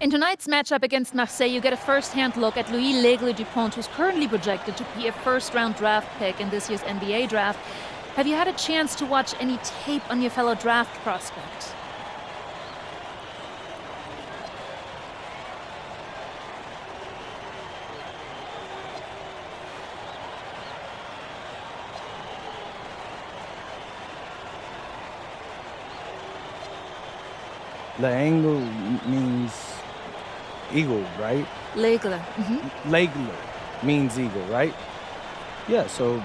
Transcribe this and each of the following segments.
In tonight's matchup against Marseille, you get a first-hand look at Louis L'Aigle-Dupont, who's currently projected to be a first-round draft pick in this year's NBA draft. Have you had a chance to watch any tape on your fellow draft prospect? L'Aigle means eagle, right? L'Aigle. L'Aigle means eagle, right? Yeah, so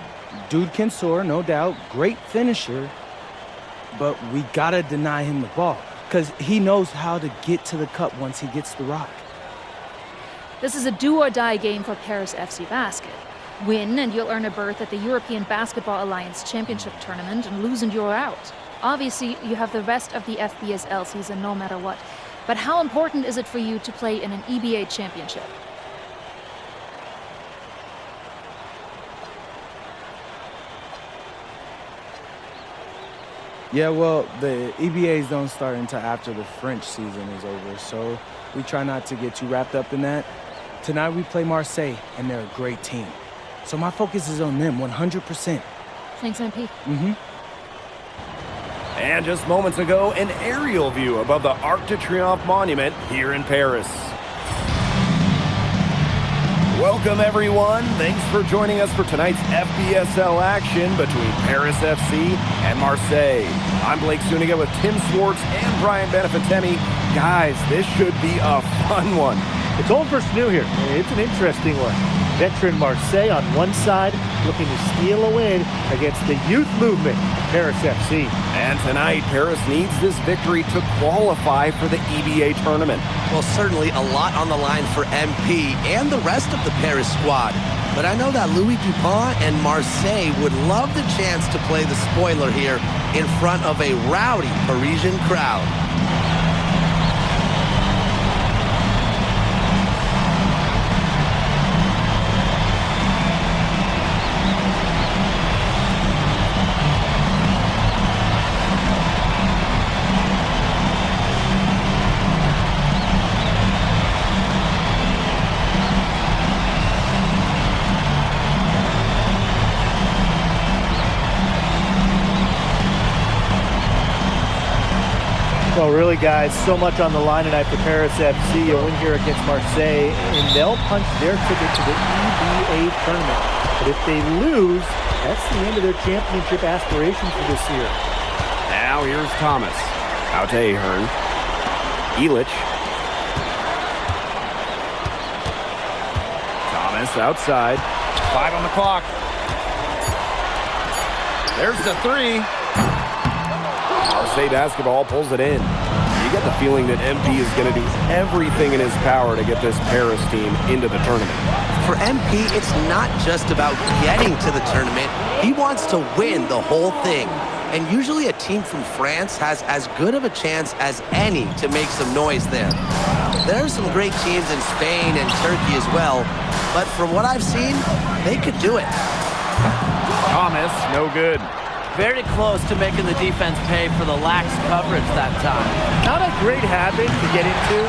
dude can soar, no doubt. Great finisher. But we gotta deny him the ball, because he knows how to get to the cup once he gets the rock. This is a do-or-die game for Paris FC Basket. Win and you'll earn a berth at the European Basketball Alliance Championship Tournament, and lose and you're out. Obviously, you have the rest of the FBSL season no matter what. But how important is it for you to play in an EBA championship? Yeah, well, the EBAs don't start until after the French season is over, so we try not to get too wrapped up in that. Tonight we play Marseille, and they're a great team. So my focus is on them 100%. Thanks, MP. And just moments ago, an aerial view above the Arc de Triomphe monument here in Paris. Welcome, everyone. Thanks for joining us for tonight's FBSL action between Paris FC and Marseille. I'm Blake Zuniga with Tim Swartz and Brian Benefitemi. Guys, this should be a fun one. It's old versus new here. It's an interesting one. Veteran Marseille on one side, looking to steal a win against the youth movement, Paris FC. And tonight, Paris needs this victory to qualify for the EBA tournament. Well, certainly a lot on the line for MP and the rest of the Paris squad. But I know that Louis Dupont and Marseille would love the chance to play the spoiler here in front of a rowdy Parisian crowd. Well, really, guys, so much on the line tonight for Paris FC. A win here against Marseille, and they'll punch their ticket to the EBA tournament. But if they lose, that's the end of their championship aspirations for this year. Now here's Thomas. Out to Ahern. Illich. Thomas outside. 5 on the clock. There's the 3. Marseille basketball pulls it in. You get the feeling that MP is going to do everything in his power to get this Paris team into the tournament. For MP, it's not just about getting to the tournament. He wants to win the whole thing. And usually a team from France has as good of a chance as any to make some noise there. There are some great teams in Spain and Turkey as well, but from what I've seen, they could do it. Thomas, no good. Very close to making the defense pay for the lax coverage that time. Not a great habit to get into,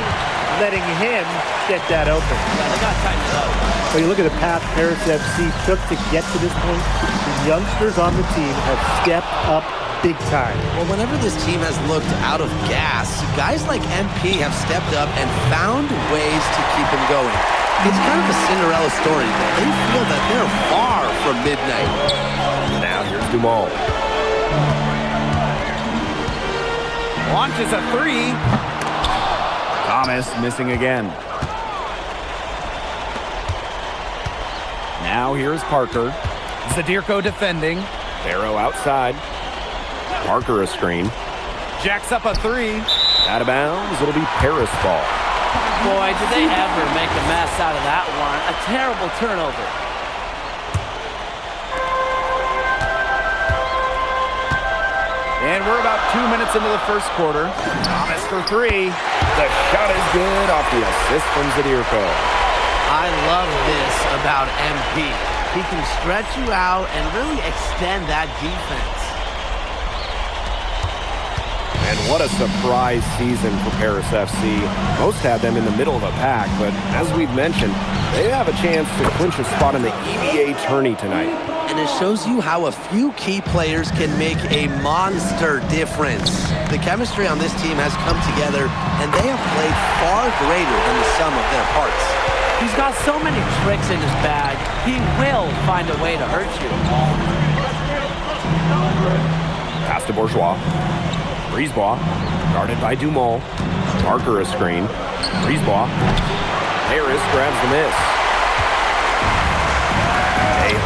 letting him get that open. Yeah, they got to tighten it up. But you look at the path Paris FC took to get to this point. The youngsters on the team have stepped up big time. Well, whenever this team has looked out of gas, guys like MP have stepped up and found ways to keep them going. It's kind of a Cinderella story. They feel that they're far from midnight. Now here's Dumont. Launches a 3. Thomas missing again. Now here's Parker. Zadirko defending. Barrow outside. Parker a screen. Jacks up a 3. Out of bounds. It'll be Paris ball. Boy, did they ever make a mess out of that one. A terrible turnover. And we're about 2 minutes into the first quarter. Thomas for 3. The shot is good off the assist from Zadirko. I love this about MP. He can stretch you out and really extend that defense. And what a surprise season for Paris FC. Most had them in the middle of the pack, but as we've mentioned, they have a chance to clinch a spot in the EBA tourney tonight. And it shows you how a few key players can make a monster difference. The chemistry on this team has come together, and they have played far greater than the sum of their parts. He's got so many tricks in his bag. He will find a way to hurt you. Pass to Bourgeois. Brisebois, guarded by Dumont. Parker a screen. Brisebois. Harris grabs the miss.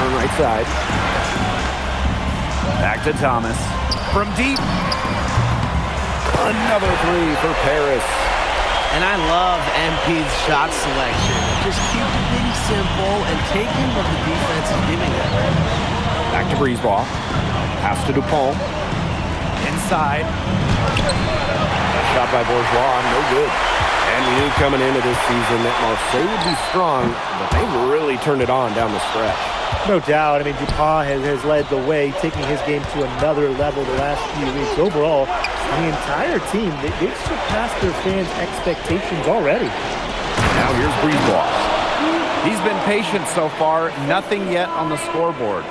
On right side. Back to Thomas. From deep. Another three for Paris. And I love MP's shot selection. Just keep it really simple and taking what the defense is giving them. Back to Brisebois. Pass to Dupont. Inside. That shot by Bourgeois, no good. And we knew coming into this season that Marseille would be strong, but they really turned it on down the stretch. No doubt. I mean, Dupont has led the way, taking his game to another level the last few weeks. Overall, the entire team, they've surpassed their fans' expectations already. Now here's Brisebois. He's been patient so far, nothing yet on the scoreboard.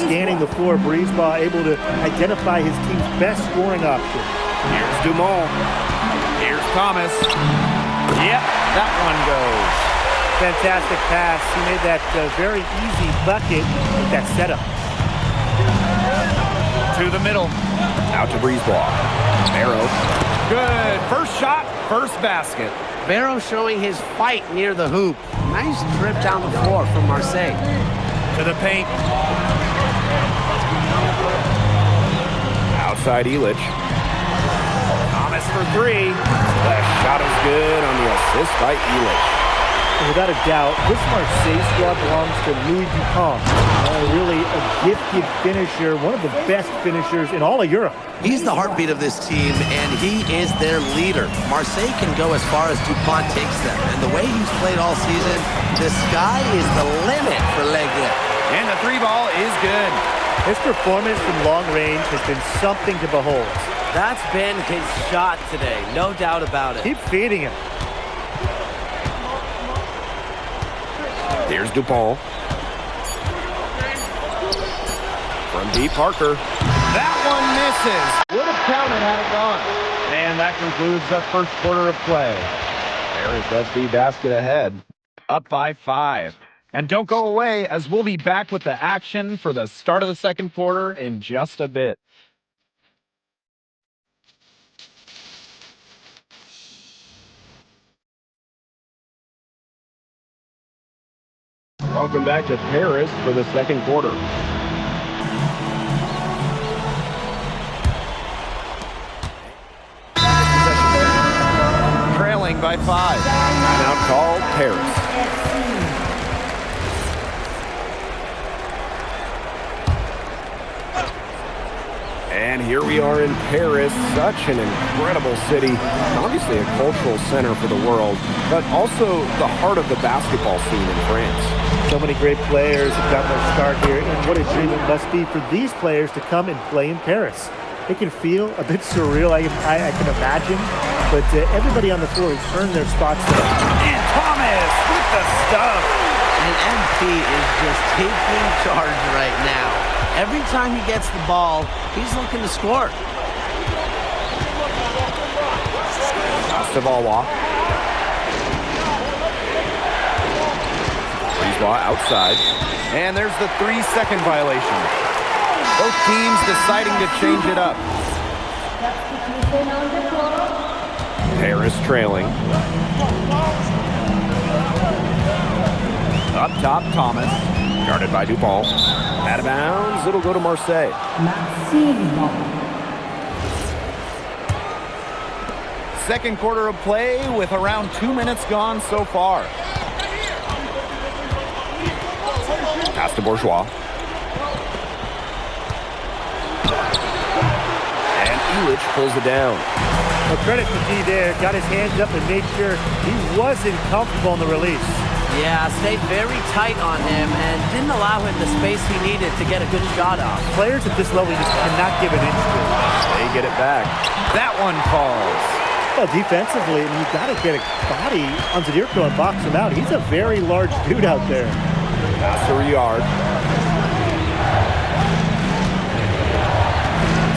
Scanning the floor, Brisebois able to identify his team's best scoring option. Here's Dumont. Here's Thomas. Yep, that one goes. Fantastic pass. He made that very easy bucket with that setup. To the middle. Out to Brisebois. Barrow. Good. First shot, first basket. Barrow showing his fight near the hoop. Nice trip down the floor from Marseille. To the paint. Outside Illich. Thomas for three. That shot is good on the assist by Illich. Without a doubt, this Marseille squad belongs to Louis Dupont. Really a gifted finisher, one of the best finishers in all of Europe. He's the heartbeat of this team, and he is their leader. Marseille can go as far as Dupont takes them, and the way he's played all season, the sky is the limit for Legia. And the three ball is good. His performance from long range has been something to behold. That's been his shot today, no doubt about it. Keep feeding him. Here's Dupont. From deep, Parker. That one misses. Would have counted had it gone. And that concludes the first quarter of play. Paris SC basket ahead, up by 5. And don't go away, as we'll be back with the action for the start of the second quarter in just a bit. Welcome back to Paris for the second quarter. Trailing by 5. Timeout call, Paris. And here we are in Paris, such an incredible city, obviously a cultural center for the world, but also the heart of the basketball scene in France. So many great players have gotten their start here, and what a dream it must be for these players to come and play in Paris. It can feel a bit surreal, I can imagine, but everybody on the floor has earned their spots. And Thomas with the stuff. And MP is just taking charge right now. Every time he gets the ball, he's looking to score. Valois. Brisebois outside. And there's the 3-second violation. Both teams deciding to change it up. Paris trailing. Up top, Thomas. Guarded by Dupont. Out of bounds, it'll go to Marseille. Second quarter of play with around 2 minutes gone so far. Pass to Bourgeois. And Illich pulls it down. Well, credit to D there. Got his hands up and made sure he wasn't comfortable in the release. Yeah, stayed very tight on him and didn't allow him the space he needed to get a good shot off. Players at this level just cannot give an inch to it. They get it back. That one falls. Well, defensively, you got to get a body on Zadirko and box him out. He's a very large dude out there. Pass to Riyard.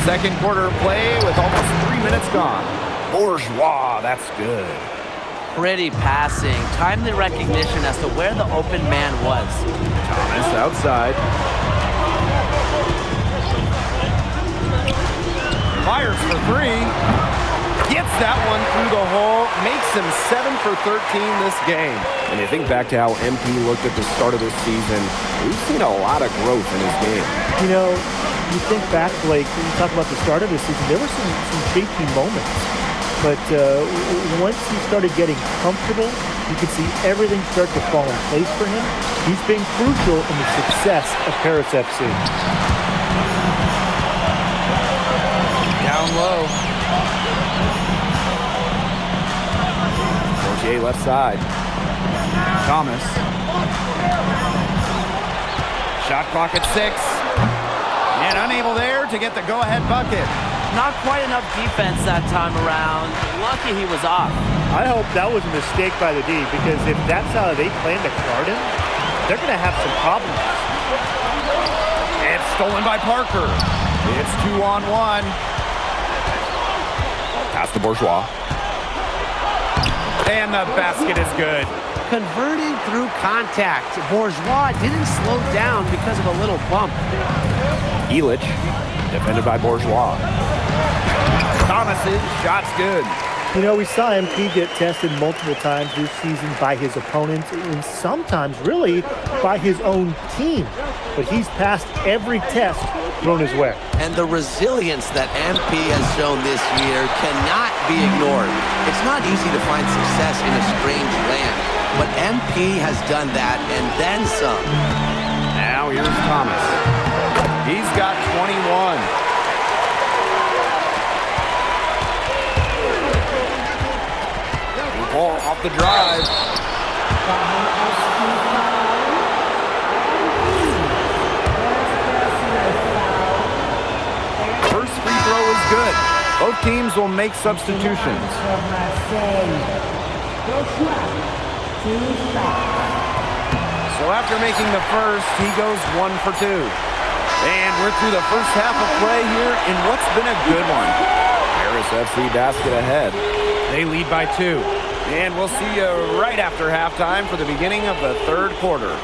Second quarter play with almost 3 minutes gone. Bourgeois, that's good. Pretty passing. Timely recognition as to where the open man was. Thomas outside. Fires for three. Gets that one through the hole. Makes him 7 for 13 this game. And you think back to how MP looked at the start of this season, we've seen a lot of growth in his game. You know, you think back, Blake, when you talk about the start of this season, there were some shaky moments. But once he started getting comfortable, you could see everything start to fall in place for him. He's been crucial in the success of Paris FC. Down low. Rogier left side. Thomas. Shot clock at 6. And unable there to get the go-ahead bucket. Not quite enough defense that time around. Lucky he was off. I hope that was a mistake by the D, because if that's how they plan to guard him, they're going to have some problems. It's stolen by Parker. It's 2-on-1. Pass to Bourgeois. And the basket is good. Converting through contact. Bourgeois didn't slow down because of a little bump. Elich, defended by Bourgeois. Thomas's shot's good. You know, we saw MP get tested multiple times this season by his opponents and sometimes really by his own team. But he's passed every test thrown his way. And the resilience that MP has shown this year cannot be ignored. It's not easy to find success in a strange land, but MP has done that and then some. Now here's Thomas. He's got 21. Ball off the drive. First free throw is good. Both teams will make substitutions. So after making the first, he goes 1 for 2. And we're through the first half of play here in what's been a good one. Paris FC basket ahead. They lead by 2. And we'll see you right after halftime for the beginning of the third quarter.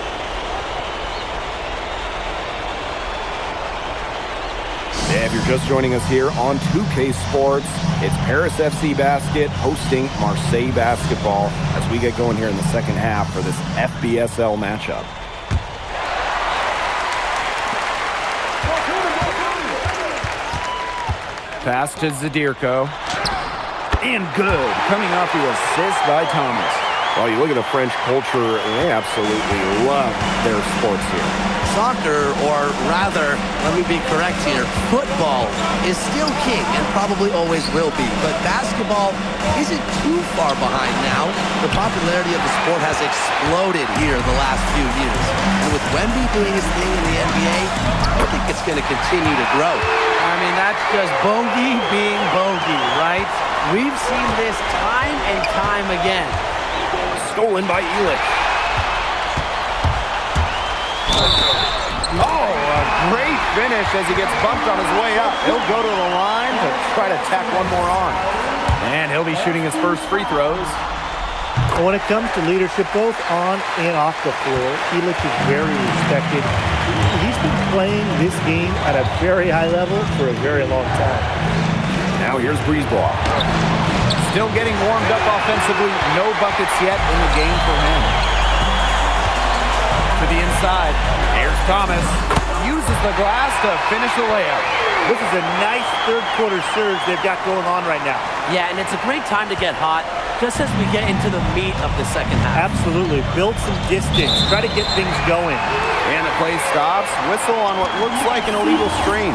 If you're just joining us here on 2K Sports, it's Paris FC Basket hosting Marseille Basketball as we get going here in the second half for this FBSL matchup. Pass to Zadirko. And good. Coming off the assist by Thomas. Well, you look at the French culture, and they absolutely love their sports here. Soccer, or rather, let me be correct here, football is still king and probably always will be. But basketball isn't too far behind now. The popularity of the sport has exploded here the last few years. And with Wemby doing his thing in the NBA, I think it's going to continue to grow. I mean, that's just bogey being bogey, right? We've seen this time and time again. Stolen by Elich. Oh, a great finish as he gets bumped on his way up. He'll go to the line to try to tack one more on. And he'll be shooting his first free throws. When it comes to leadership, both on and off the floor, Elich is very respected. He's been playing this game at a very high level for a very long time. Now here's Brisebois. Still getting warmed up offensively. No buckets yet in the game for him. To the inside. Here's Thomas. Uses the glass to finish the layup. This is a nice third quarter surge they've got going on right now. Yeah, and it's a great time to get hot just as we get into the meat of the second half. Absolutely. Build some distance. Try to get things going. And the play stops. Whistle on what looks like an illegal screen.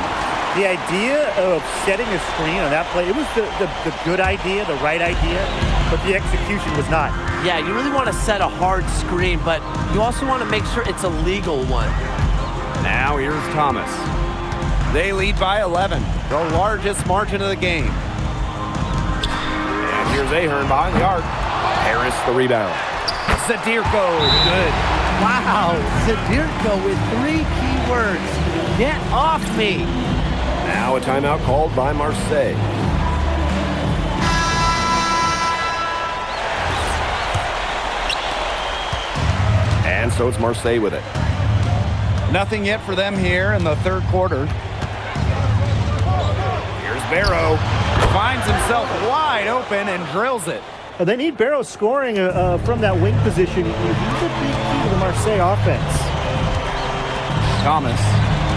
The idea of setting a screen on that play, it was the good idea, the right idea, but the execution was not. Yeah, you really want to set a hard screen, but you also want to make sure it's a legal one. Now here's Thomas. They lead by 11, the largest margin of the game. And here's Ahern behind the arc. Harris the rebound. Zadirko, good. Wow, Zadirko with 3 key words. Get off me. Now a timeout called by Marseille. And so it's Marseille with it. Nothing yet for them here in the third quarter. Here's Barrow. Finds himself wide open and drills it. They need Barrow scoring from that wing position. He's a big key to the Marseille offense. Thomas,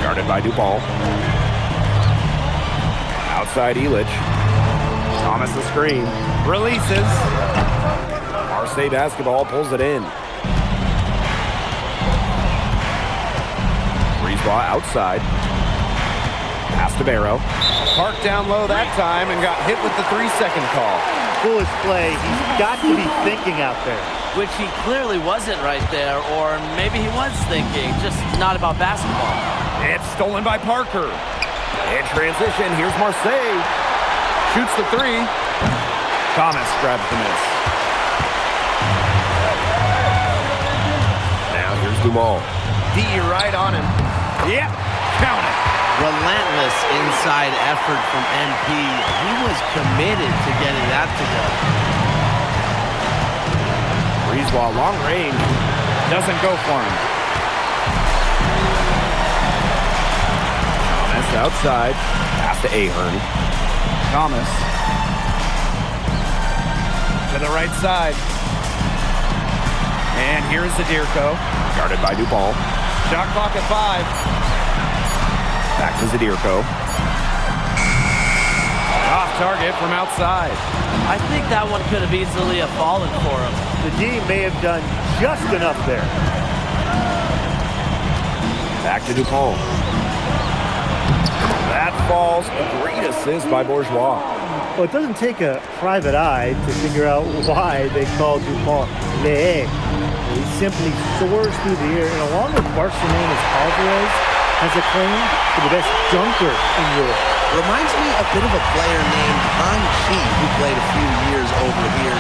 guarded by Dupont. Outside Illich. Thomas the screen. Releases. Marseille basketball pulls it in. Ball outside. Pass to Barrow. Parked down low that time and got hit with the 3-second call. Foolish play. He's got to be thinking out there. Which he clearly wasn't right there, or maybe he was thinking, just not about basketball. It's stolen by Parker. In transition, here's Marseille. Shoots the 3. Thomas grabs the miss. Now here's Dumont. D right on him. Yep, count it. Relentless inside effort from MP. He was committed to getting that to go. Breezeball, long range. Doesn't go for him. Thomas outside. Pass to Ahern. Thomas. To the right side. And here's Zadirko. Guarded by Dupont. Shot clock at 5. Back to Zadirko. Off target from outside. I think that one could have easily have fallen for him. The D may have done just enough there. Back to Dupont. That falls. A great assist by Bourgeois. Well, it doesn't take a private eye to figure out why they call Dupont Le. He simply soars through the air, and along with Barcelona's Alvarez, has a claim for the best dunker in Europe. Reminds me a bit of a player named Han Chi, who played a few years over here.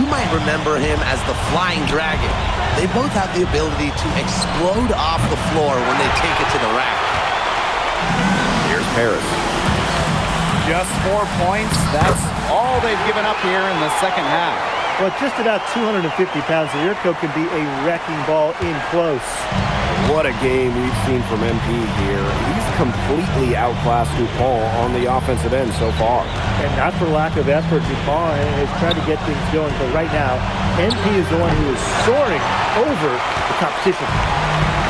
You might remember him as the Flying Dragon. They both have the ability to explode off the floor when they take it to the rack. Here's Paris. Just 4 points. That's all they've given up here in the second half. Well, just about 250 pounds, Zadirko can be a wrecking ball in close. What a game we've seen from MP here. He's completely outclassed Dupont on the offensive end so far. And not for lack of effort, Dupont has tried to get things going, but right now, MP is the one who is soaring over the competition.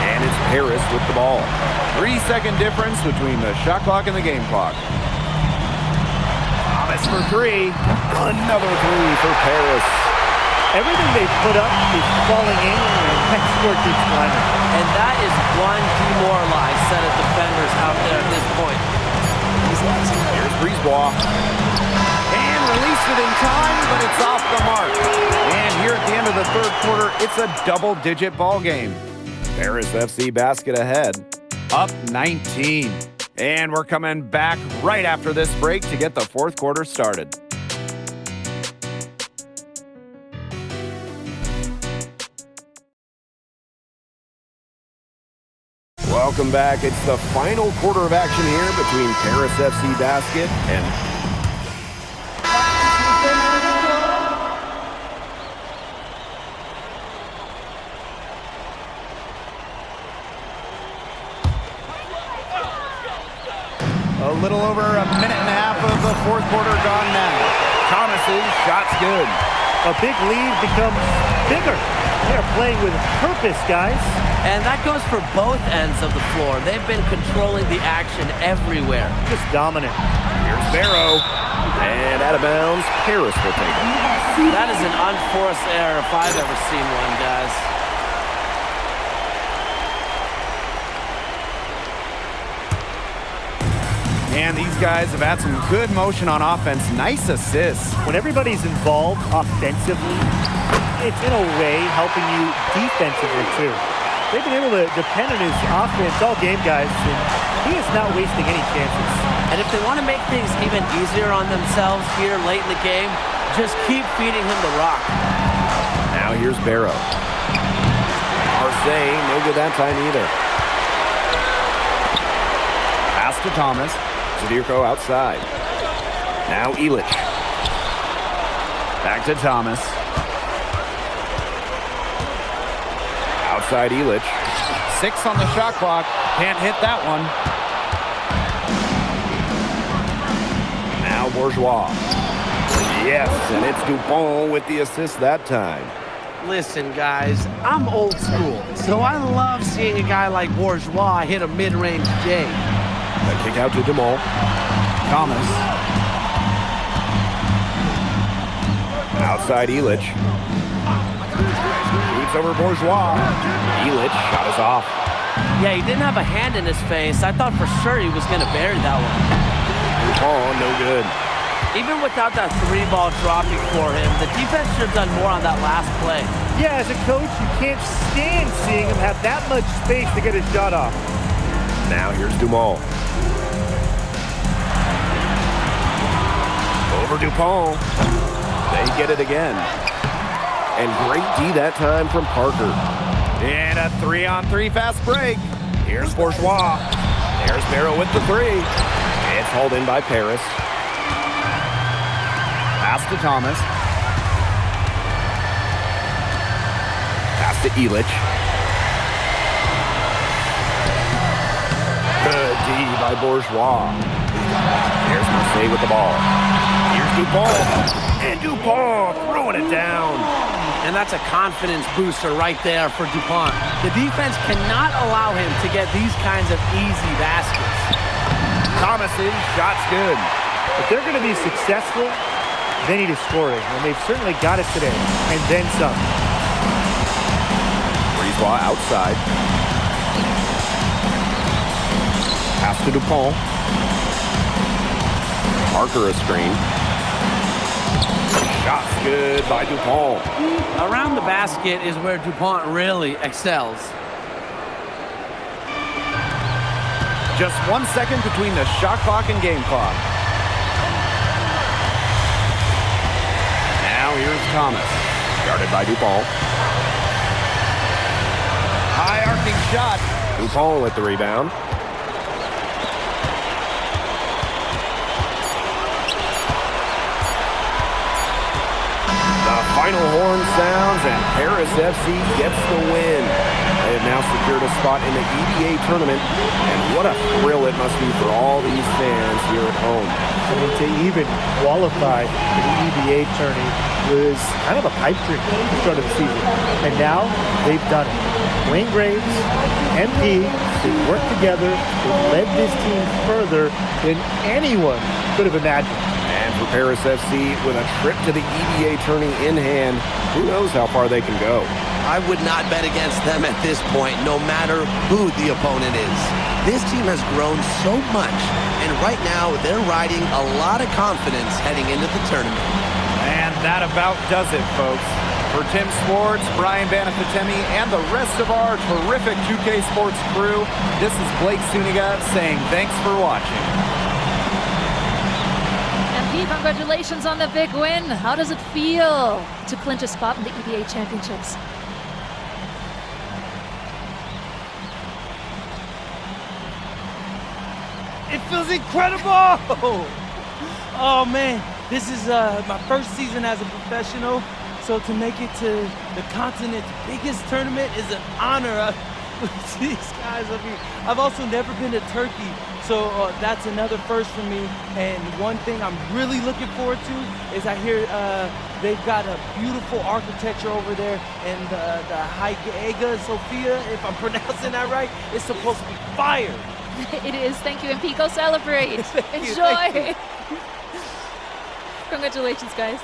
And it's Paris with the ball. 3-second difference between the shot clock and the game clock. Thomas for 3. Another 3 for Paris. Everything they put up is falling in, and the next score keeps climbing. And that is one demoralized set of defenders out there at this point. Here's Breezeball. And released it in time, but it's off the mark. And here at the end of the third quarter, it's a double-digit ball game. Paris FC basket ahead, up 19. And we're coming back right after this break to get the fourth quarter started. Welcome back. It's the final quarter of action here between Paris FC basket and a little over a minute and a half of the fourth quarter gone now. Thomas's shot's good. A big lead becomes bigger. They're playing with purpose, guys. And that goes for both ends of the floor. They've been controlling the action everywhere. Just dominant. Here's Barrow. And out of bounds, Paris will take it. That is an unforced error if I've ever seen one, guys. And these guys have had some good motion on offense. Nice assists. When everybody's involved offensively, it's in a way helping you defensively too. They've been able to depend on his offense all game, guys, and he is not wasting any chances. And if they want to make things even easier on themselves here late in the game, just keep feeding him the rock. Now here's Barrow. Marseille, no good that time either. Pass to Thomas. Zadirko outside. Now Illich. Back to Thomas. Outside Illich. 6 on the shot clock. Can't hit that one. Now Bourgeois. Yes, and it's Dupont with the assist that time. Listen, guys, I'm old school, so I love seeing a guy like Bourgeois hit a mid-range J. A kick out to Dumont. Thomas. Outside Illich. Shoots over Bourgeois. Illich shot is off. Yeah, he didn't have a hand in his face. I thought for sure he was going to bury that one. Dupont, no good. Even without that 3-ball dropping for him, the defense should have done more on that last play. Yeah, as a coach, you can't stand seeing him have that much space to get his shot off. Now here's Dumont. Over Dupont. They get it again. And great D that time from Parker. And a 3-on-3 fast break. Here's Bourgeois. There's Barrow with the 3. It's hauled in by Paris. Pass to Thomas. Pass to Illich. Good D by Bourgeois. Here's Marseille with the ball. Here's Dupont. And Dupont throwing it down. And that's a confidence booster right there for Dupont. The defense cannot allow him to get these kinds of easy baskets. Thomas's shot's good. If they're going to be successful, they need to score it, and they've certainly got it today, and then some. Bourgeois outside. Pass to Dupont. Parker a screen. Shot's good by Dupont. Around the basket is where Dupont really excels. Just 1 second between the shot clock and game clock. Now here's Thomas. Guarded by Dupont. High arcing shot. Dupont with the rebound. The final horn sounds and Paris FC gets the win. They have now secured a spot in the EBA tournament, and what a thrill it must be for all these fans here at home. I mean, to even qualify for the EBA tourney was kind of a pipe dream at the start of the season. And now they've done it. Wayne Graves, MP, they've worked together, they've led this team further than anyone could have imagined. And for Paris FC, with a trip to the EBA tourney in hand, who knows how far they can go. I would not bet against them at this point, no matter who the opponent is. This team has grown so much, and right now they're riding a lot of confidence heading into the tournament. And that about does it, folks. For Tim Swartz, Brian Banafitemi, and the rest of our terrific 2K Sports crew, this is Blake Suniga saying thanks for watching. MP, congratulations on the big win. How does it feel to clinch a spot in the EBA Championships? It feels incredible! Oh man, this is my first season as a professional, so to make it to the continent's biggest tournament is an honor. With these guys, I mean, I've also never been to Turkey, so that's another first for me. And one thing I'm really looking forward to is I hear they've got a beautiful architecture over there, and the Hagia Sophia, if I'm pronouncing that right, is supposed to be fire. It is. Thank you, MP. Go celebrate. Thank you, Enjoy. thank you. Congratulations, guys.